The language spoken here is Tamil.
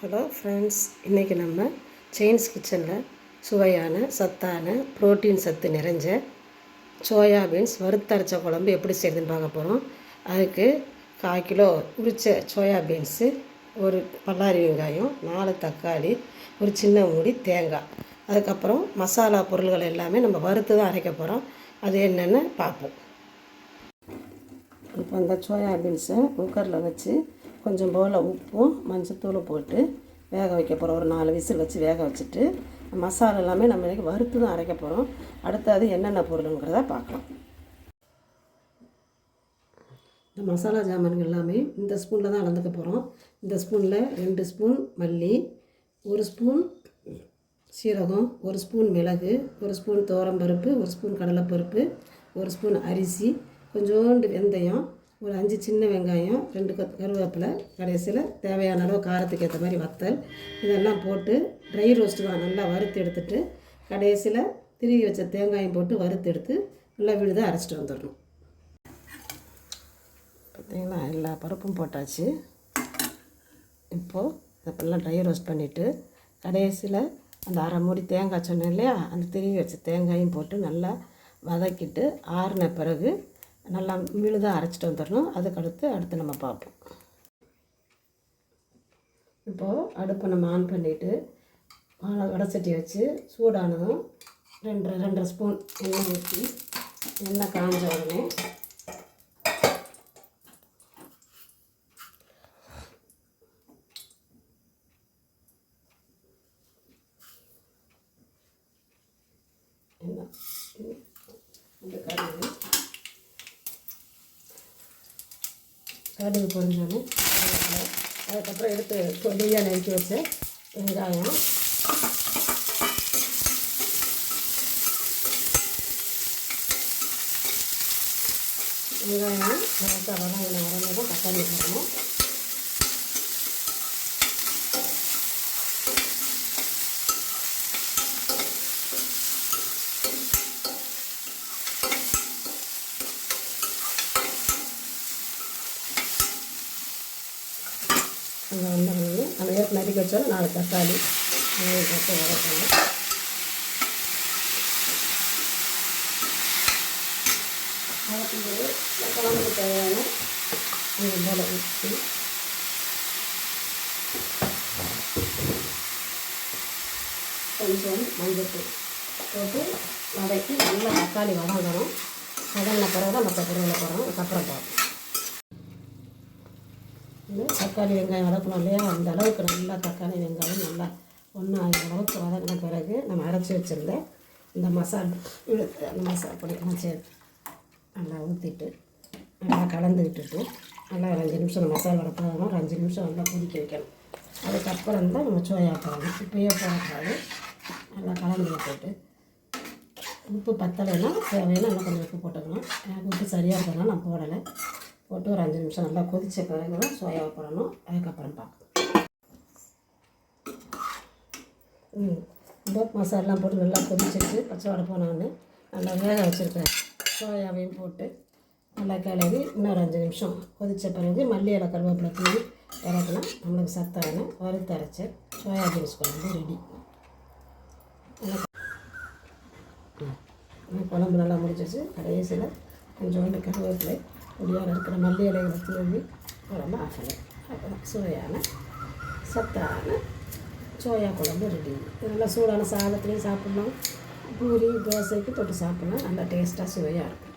ஹலோ ஃப்ரெண்ட்ஸ், இன்றைக்கி நம்ம செயின்ஸ் கிச்சனில் சுவையான சத்தான புரோட்டீன் சத்து நிறைஞ்ச சோயாபீன்ஸ் வறுத்தரைச்ச குழம்பு எப்படி செய்யுதுன்னு பார்க்க போகிறோம். அதுக்கு 1/4 கிலோ உரித்த சோயாபீன்ஸு, ஒரு பல்லாரி வெங்காயம், 4 தக்காளி, ஒரு சின்ன மூடி தேங்காய், அதுக்கப்புறம் மசாலா பொருள்கள் எல்லாமே நம்ம வறுத்து தான் அரைக்க போகிறோம். அது என்னென்னு பார்ப்போம். இப்போ இந்த சோயாபீன்ஸை குக்கரில் வச்சு கொஞ்சம் போல் உப்பும் மஞ்சத்தூளும் போட்டு வேக வைக்க போகிறோம். ஒரு 4 விசில் வச்சு வேக வச்சுட்டு மசாலா எல்லாமே நம்ம இன்றைக்கி வறுத்து தான் அரைக்க போகிறோம். அடுத்தது என்னென்ன பொருளுங்கிறத பார்க்கலாம். இந்த மசாலா ஜாமான்கள் எல்லாமே இந்த ஸ்பூனில் தான் அளந்துக்க போகிறோம். இந்த ஸ்பூனில் 2 ஸ்பூன் மல்லி, 1 ஸ்பூன் சீரகம், 1 ஸ்பூன் மிளகு, 1 ஸ்பூன் துவரம்பருப்பு, 1 ஸ்பூன் கடலைப்பருப்பு, 1 ஸ்பூன் அரிசி, கொஞ்சோண்டு வெந்தயம், ஒரு 5 சின்ன வெங்காயம், 2 கருவேப்பிலை, கடைசியில் தேவையான அளவு காரத்துக்கு ஏற்ற மாதிரி வத்தல், இதெல்லாம் போட்டு ட்ரை ரோஸ்ட்டு தான் நல்லா வறுத்து எடுத்துட்டு கடைசியில் திருவி வச்ச தேங்காயம் போட்டு வறுத்து எடுத்து நல்லா விழுதாக அரைச்சிட்டு வந்துடணும். பார்த்திங்களா, எல்லா பருப்பும் போட்டாச்சு. இப்போது இதெல்லாம் ட்ரை ரோஸ்ட் பண்ணிவிட்டு கடைசியில் அந்த அரை மூடி தேங்காய் சொன்னேன் இல்லையா, அந்த திருவி வச்ச தேங்காயும் போட்டு நல்லா வதக்கிட்டு ஆறின பிறகு நல்லா விழுதாக அரைச்சிட்டு வந்துடணும். அடுத்து நம்ம பார்ப்போம். இப்போது அடுப்பை நம்ம ஆன் பண்ணிவிட்டு வடை சட்டி வச்சு சூடானதும் 2 ஸ்பூன் எண்ணெய் ஊற்றி எண்ணெய் காஞ்ச உடனே கடுகு பொரிஞ்சோன்னு அதுக்கப்புறம் எடுத்து பொடியாக நறுக்கி வச்ச வெங்காயம், லேசாக வதங்கின உடனே தான் தக்காளி போடணும். அங்கே வந்து நம்ம ஏற்க நறுக்கி வச்சாலும் 4 தக்காளி போட்டு வதக்கணும். வதக்கும்போது குழம்புக்கு தேவையான கொஞ்சம் போல் ஊற்றி கொஞ்சம் மஞ்சள் போட்டு வதக்கி நல்லா தக்காளி வதங்கணும். வதங்கின பிறகு தான் மற்ற பொருளை போடுறோம். அதுக்கப்புறம் பார்ப்போம். தக்காளி வெங்காயம் வதக்கணும் இல்லையா, அந்த அளவுக்கு நல்லா தக்காளி வெங்காயம் நல்லா ஒன்றாகிற அளவுக்கு வதக்கின பிறகு நம்ம அரைச்சி வச்சுருந்த இந்த மசாலா பொடிக்கெல்லாம் சேர்த்து நல்லா ஊற்றிட்டு நல்லா கலந்து விட்டுட்டு நல்லா ஒரு 5 நிமிஷம் மசாலா வளர்த்தாலும் ஒரு 5 நிமிஷம் நல்லா கொதிக்க வைக்கணும். அதுக்கப்புறம் தான் நம்ம சோயா போடணும். இப்போயே போடக்கூடாது. நல்லா கலந்து விட்டுட்டு உப்பு பத்தலைன்னா தேவையான நல்லா கொஞ்சம் உப்பு போட்டுக்கணும். எனக்கு உப்பு சரியாக இருக்கனால நான் போடலை. போட்டு ஒரு 5 நிமிஷம் நல்லா கொதித்த பிறகு தான் சோயாவை போடணும். அதுக்கப்புறம் பார்க்கணும். இந்த மசாலாம் போட்டு நல்லா கொதிச்சிட்டு பச்சை வடை போனான்னு நல்லா வேக வச்சுருக்கேன் சோயாவையும் போட்டு நல்லா கிளறி இன்னொரு 5 நிமிஷம் கொதித்த பிறகு மல்லி இலை கருவேப்பிலை தூவி இறக்குனா நம்மளுக்கு சத்தான வறுத்து அரைச்ச சோயாபீன்ஸ் குழம்பு ரெடி. குழம்பு நல்லா முடிச்சிச்சு. கடைசியில் கொஞ்சோண்டு கருவேப்பிலை பொடியாக இருக்கிற மல்லி இலைகளை தூவி குழம்பு ஆஃபலை. அப்புறம் சுவையான சத்தான சோயா குழம்பு ரெடி. நல்லா சூடான சாதத்துலேயும் சாப்பிட்லாம், பூரி தோசைக்கு தொட்டு சாப்பிட்லாம். நல்லா டேஸ்ட்டாக சுவையாக இருக்கும்.